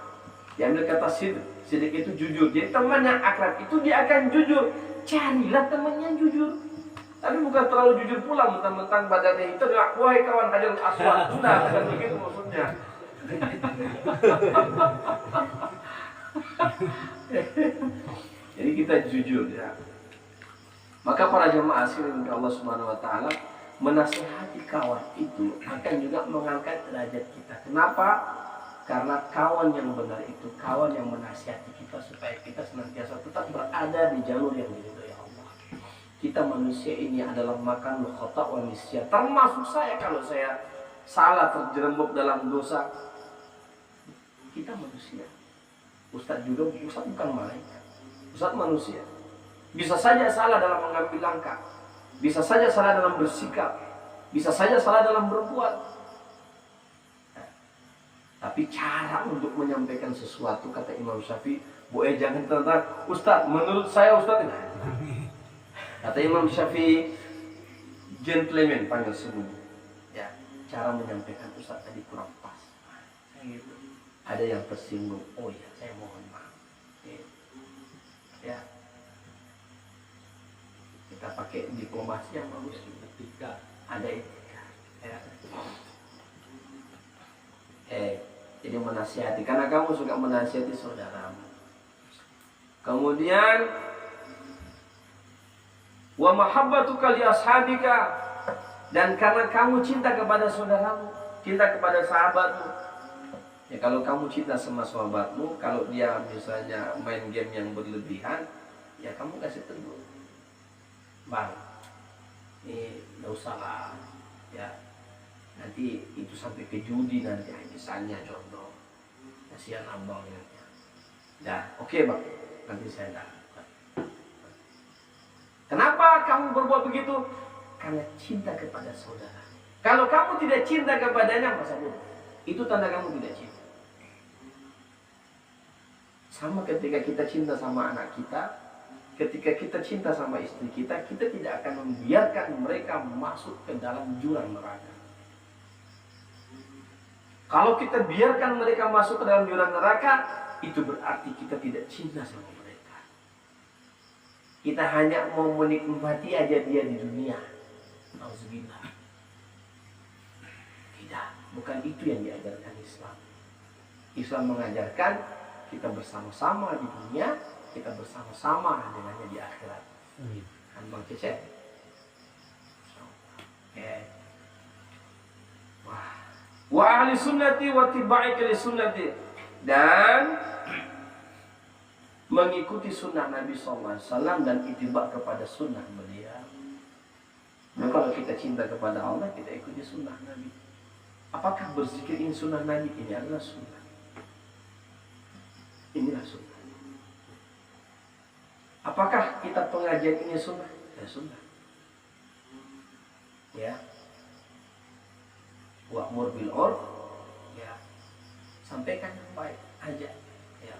S1: Diambil kata siddiq. Siddiq itu jujur. Jadi teman yang akrab itu dia akan jujur. Carilah teman yang jujur. Tapi bukan terlalu jujur pula, mentang-mentang badannya itu adalah wahai kawan Hajar Aswad. Sudah, bukan begitu maksudnya. Jadi kita jujur ya. Maka para jemaah sekalian Allah Subhanahu wa taala, menasihati kawan itu akan juga mengangkat derajat kita. Kenapa? Karena kawan yang benar itu kawan yang menasihati kita supaya kita senantiasa tetap berada di jalur yang diridhoi Allah. Kita manusia ini adalah makan khata' wa nisyan. Termasuk saya, kalau saya salah terjerembab dalam dosa. Kita manusia. Ustadz juga, Ustadz bukan malaikat. Ustadz manusia. Bisa saja salah dalam mengambil langkah. Bisa saja salah dalam bersikap. Bisa saja salah dalam berbuat. Tapi cara untuk menyampaikan sesuatu, kata Imam Syafi'i, boleh jangan tentang Ustadz, menurut saya Ustadz ini. Kata Imam Syafi'i, gentleman panggil sebelum. Ya. cara menyampaikan Ustaz tadi kurang pas. Gitu. Ada yang tersinggung, oh ya saya mohon maaf. Ya, kita pakai diplomasi yang bagus, etika, ada etika. Ya. Jadi menasihati, karena kamu suka menasihati saudaramu. Kemudian wa mahabbatuka li ashabika, dan karena kamu cinta kepada saudaramu, cinta kepada sahabatmu. Ya kalau kamu cinta sama sahabatmu, kalau dia misalnya main game yang berlebihan, ya kamu kasih tegur. Bang, ini enggak usah lah. Ya. Nanti itu sampai ke judi nanti, misalnya contoh. Kasihan abangnya. Dah, oke bang. Nanti saya lakukan. Kenapa kamu berbuat begitu? Karena cinta kepada saudara. Kalau kamu tidak cinta kepadanya, masa bodoh. Itu tanda kamu tidak cinta. Sama ketika kita cinta sama anak kita, ketika kita cinta sama istri kita, kita tidak akan membiarkan mereka masuk ke dalam jurang neraka. Kalau kita biarkan mereka masuk ke dalam jurang neraka, itu berarti kita tidak cinta sama mereka. Kita hanya mau menikmati aja dia di dunia. Nauzubillah. Tidak, bukan itu yang diajarkan Islam. Islam mengajarkan kita bersama-sama di dunia, kita bersama-sama dengannya di akhirat. Kan Bang Cecep? Wah. Wa ahli sunnati wa tiba'i li sunnati, dan mengikuti sunnah Nabi SAW dan ittiba kepada sunnah beliau. Nah, kalau kita cinta kepada Allah, kita ikuti sunnah Nabi. Apakah berzikir ini sunnah Nabi? Ini adalah sunnah. Inilah sunnah. Apakah kita pengajian ini sunnah? Ya sunnah. Ya. Wa'mur bil 'urf, ya. Sampaikan yang baik aja, ya.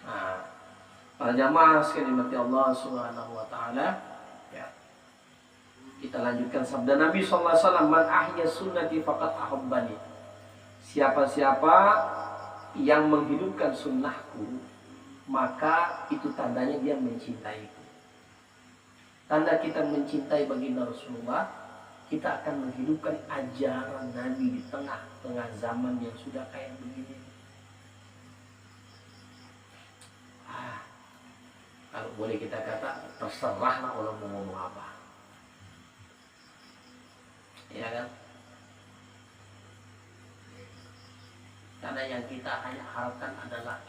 S1: Nah, para jamaah sekalian dimati Allah Subhanahu wa taala, ya. Kita lanjutkan sabda Nabi sallallahu alaihi wasallam, "Man ahya sunnati faqad ahabbani." Siapa-siapa yang menghidupkan sunnahku, maka itu tandanya dia mencintaiku. Tanda kita mencintai baginda Rasulullah, kita akan menghidupkan ajaran Nabi di tengah-tengah zaman yang sudah kayak begini. Kalau boleh kita kata, terserahlah orang mau ngomong apa. Ya kan? Karena yang kita hanya harapkan adalah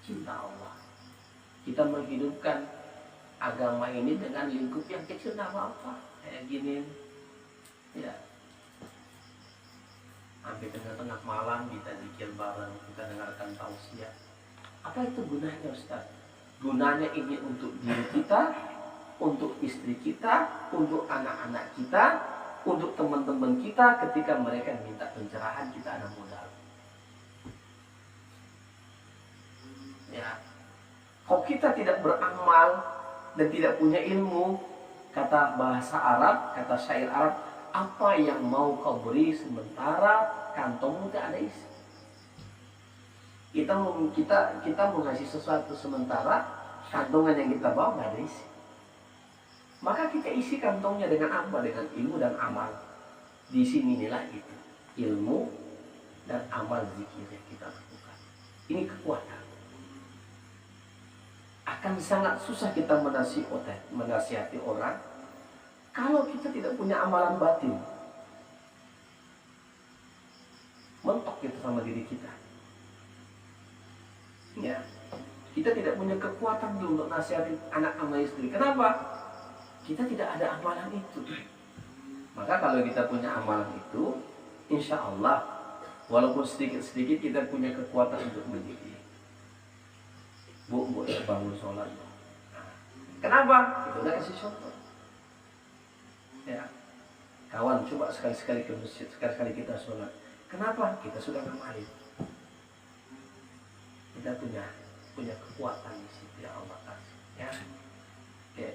S1: cinta Allah. Kita menghidupkan agama ini dengan lingkup yang kecil, nggak apa-apa. Kayak gini. Ya, sampai tengah-tengah malam kita zikir bareng, kita dengarkan tausiah. Apa itu gunanya Ustaz? Gunanya ini untuk diri kita, untuk istri kita, untuk anak-anak kita, untuk teman-teman kita. Ketika mereka minta pencerahan, kita ada modal. Ya, kalau kita tidak beramal dan tidak punya ilmu, kata bahasa Arab, kata syair Arab, apa yang mau kau beri sementara kantongmu tidak ada isi. Kita mau ngasih sesuatu sementara kantongan yang kita bawa tidak ada isi. Maka kita isi kantongnya dengan apa? Dengan ilmu dan amal. Di sini inilah itu, ilmu dan amal zikir yang kita lakukan. Ini kekuatan. Akan sangat susah kita menasihati orang kalau kita tidak punya amalan batin. Mentok kita sama diri kita. Ya, kita tidak punya kekuatan untuk nasihatin anak sama istri. Kenapa? Kita tidak ada amalan itu. Maka kalau kita punya amalan itu, insya Allah, walaupun sedikit-sedikit kita punya kekuatan untuk mendidik. Bu, bangun sholat. Kenapa? Kita udah kasih contoh. Ya, kawan, coba sekali-sekali ke masjid, sekali-sekali kita sholat. Kenapa? Kita sudah ngamalin. Kita punya kekuatan di situ yang Allah kasih. Ya, oke.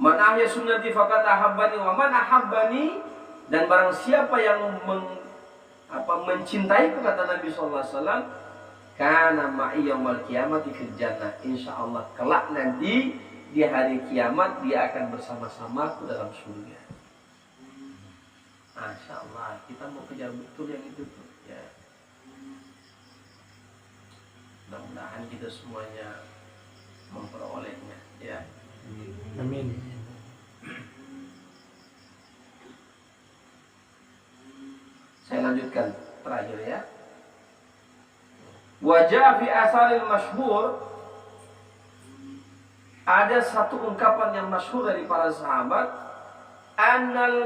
S1: Man ahya sunnati faqad ahabbani wa man ahabbani, dan barang siapa yang mencintaiku, kata Nabi sallallahu alaihi wasallam, kana ma'i yaumil qiyamati fil jannah. Insyaallah kelak nanti di hari kiamat dia akan bersama-samaku dalam surga. Masya Allah, kita mau kejar betul yang itu tuh, ya. Mudah-mudahan kita semuanya memperolehnya, ya.
S4: Amin.
S1: Saya lanjutkan terakhir, ya. Wajah fi asaril masyhur, ada satu ungkapan yang masyhur dari para sahabat, annal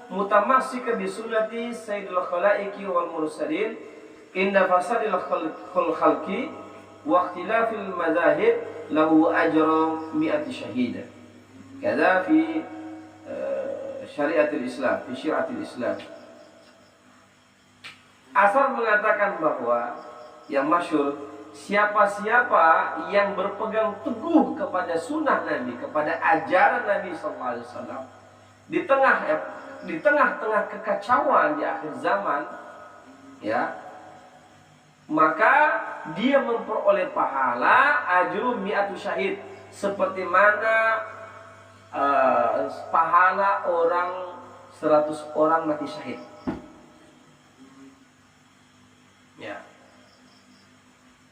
S1: mutamassika bi sunnati sayyidil khalaiqi wal mursalin inda fasadil khalqi wa ikhtilafil madahib lahu ajra mi'ati syahidah. Kada fi syariatil Islam, fi syariatil Islam. Asar mengatakan bahwa yang masyhur, siapa-siapa yang berpegang teguh kepada sunnah Nabi, kepada ajaran Nabi sallallahu alaihi wasallam di tengah-tengah kekacauan di akhir zaman, ya, maka dia memperoleh pahala ajru mi'atu syahid, seperti mana pahala orang 100 orang mati syahid. Ya.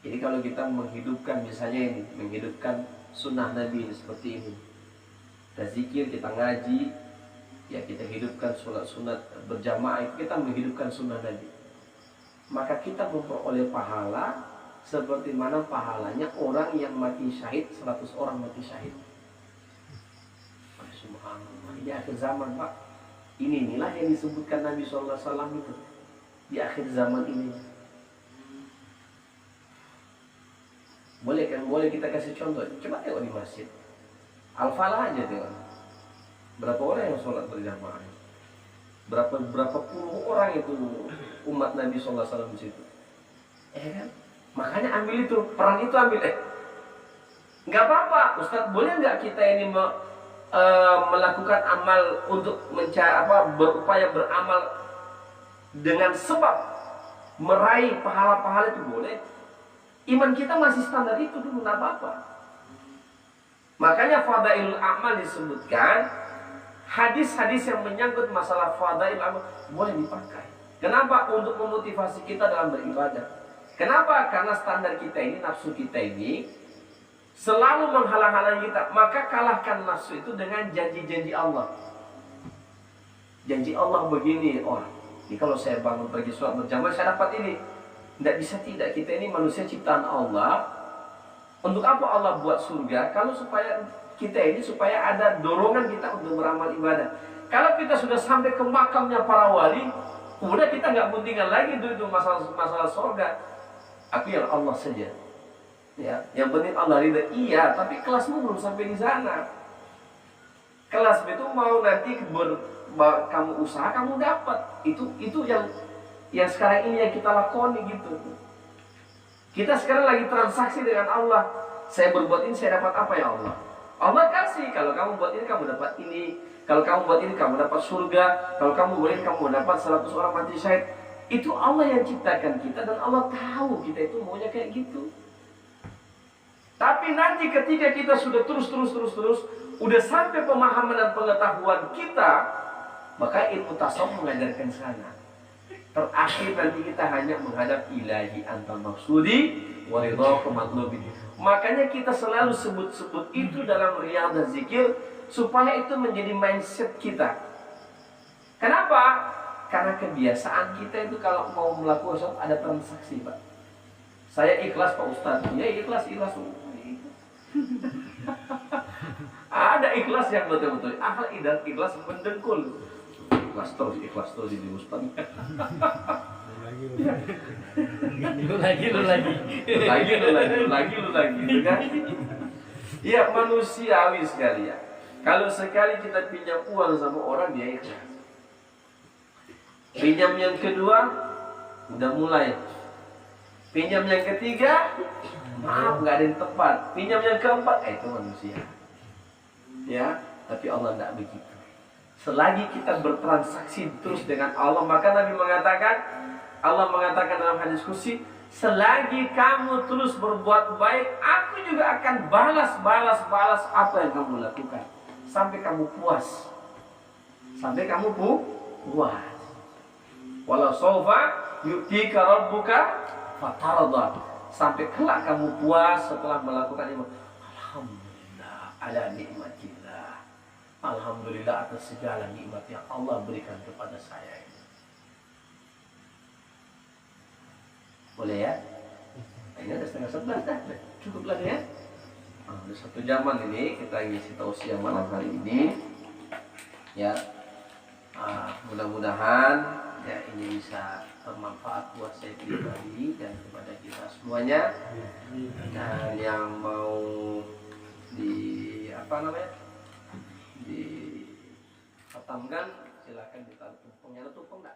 S1: Jadi kalau kita menghidupkan, misalnya ini, menghidupkan sunnah Nabi ini, seperti ini, kita zikir, kita ngaji, ya, kita hidupkan sholat sunat berjamaah, kita menghidupkan sunnah Nabi, maka kita memperoleh pahala seperti mana pahalanya orang yang mati syahid, 100 orang mati syahid. Subhanallah, di akhir zaman, Pak, inilah yang disebutkan Nabi SAW itu di akhir zaman ini. Boleh kan? Boleh kita kasih contoh. Coba tengok di masjid Al-Falah aja, tengok berapa orang yang sholat berjamaah, berapa puluh orang itu umat Nabi SAW di situ. Kan? Makanya ambil itu, peran itu ambil. Nggak apa-apa, Ustadz, boleh nggak kita ini melakukan amal untuk berupaya beramal dengan sebab meraih pahala-pahala, itu boleh. Iman kita masih standar itu dulu, nggak apa-apa. Makanya fadailul amal disebutkan, hadis-hadis yang menyangkut masalah fadail amal boleh dipakai. Kenapa? Untuk memotivasi kita dalam beribadah. Kenapa? Karena standar kita ini, nafsu kita ini selalu menghalang-halangi kita. Maka kalahkan nafsu itu dengan janji-janji Allah. Janji Allah begini, oh, ini kalau saya bangun pergi sholat berjamaah saya dapat ini. Tidak bisa tidak, kita ini manusia ciptaan Allah. Untuk apa Allah buat surga? Kalau supaya kita ini, supaya ada dorongan kita untuk beramal ibadah. Kalau kita sudah sampai ke makamnya para wali, udah kita nggak pentingkan lagi itu masalah surga. Aku yang Allah saja. Ya, yang penting Allah ridha. Iya, tapi kelasmu belum sampai di sana. Kelas itu mau nanti kamu usaha kamu dapat. Itu yang sekarang ini yang kita lakoni gitu. Kita sekarang lagi transaksi dengan Allah. Saya berbuat ini, saya dapat apa ya Allah? Allah kasih. Kalau kamu buat ini, kamu dapat ini. Kalau kamu buat ini, kamu dapat surga. Kalau kamu buat ini, kamu dapat 100 orang mati syahid. Itu Allah yang ciptakan kita, dan Allah tahu kita itu maunya kayak gitu. Tapi nanti ketika kita sudah terus udah sampai pemahaman dan pengetahuan kita, maka ilmu tasawuf mengajarkan sana. Terakhir nanti kita hanya menghadap ilahi antal maksudi wa ridha matlubi. Makanya kita selalu sebut-sebut itu dalam riyadhah dan zikir, supaya itu menjadi mindset kita. Kenapa? Karena kebiasaan kita itu kalau mau melakukan sesuatu ada transaksi, Pak. Saya ikhlas, Pak Ustadz. Ya ikhlas. Ada ikhlas yang betul-betul. Ikhlas mendengkul. Ikhlas terus ini Ustaz. Lu lagi, gitu kan? Iya, manusiawi sekali ya. Kalau sekali kita pinjam uang sama orang, dia ikhlas. Pinjam yang kedua, udah mulai. Pinjam yang ketiga, maaf nggak ada yang tepat. Pinjam yang keempat, itu manusia. Ya, Tapi Allah tidak begitu. Selagi kita bertransaksi terus dengan Allah, maka Nabi mengatakan, Allah mengatakan dalam hadis qudsi, selagi kamu terus berbuat baik, aku juga akan balas apa yang kamu lakukan sampai kamu puas. Sampai kamu puas. Walau sawfa yu'tika rabbuka fatarda. Sampai kelak kamu puas setelah melakukan itu. Alhamdulillah ala nikmatillah. Alhamdulillah atas segala nikmat yang Allah berikan kepada saya ini. Boleh ya? Ini ada 10:30 dah. Cukup lagi ya? Ada 1 jaman ini kita ngisi tausiah malam hari ini. Ya. Mudah-mudahan ya ini bisa bermanfaat buat saya pribadi dan kepada kita semuanya. Dan yang mau dikhatamkan silakan ditaruh tumpengnya, tumpeng enggak?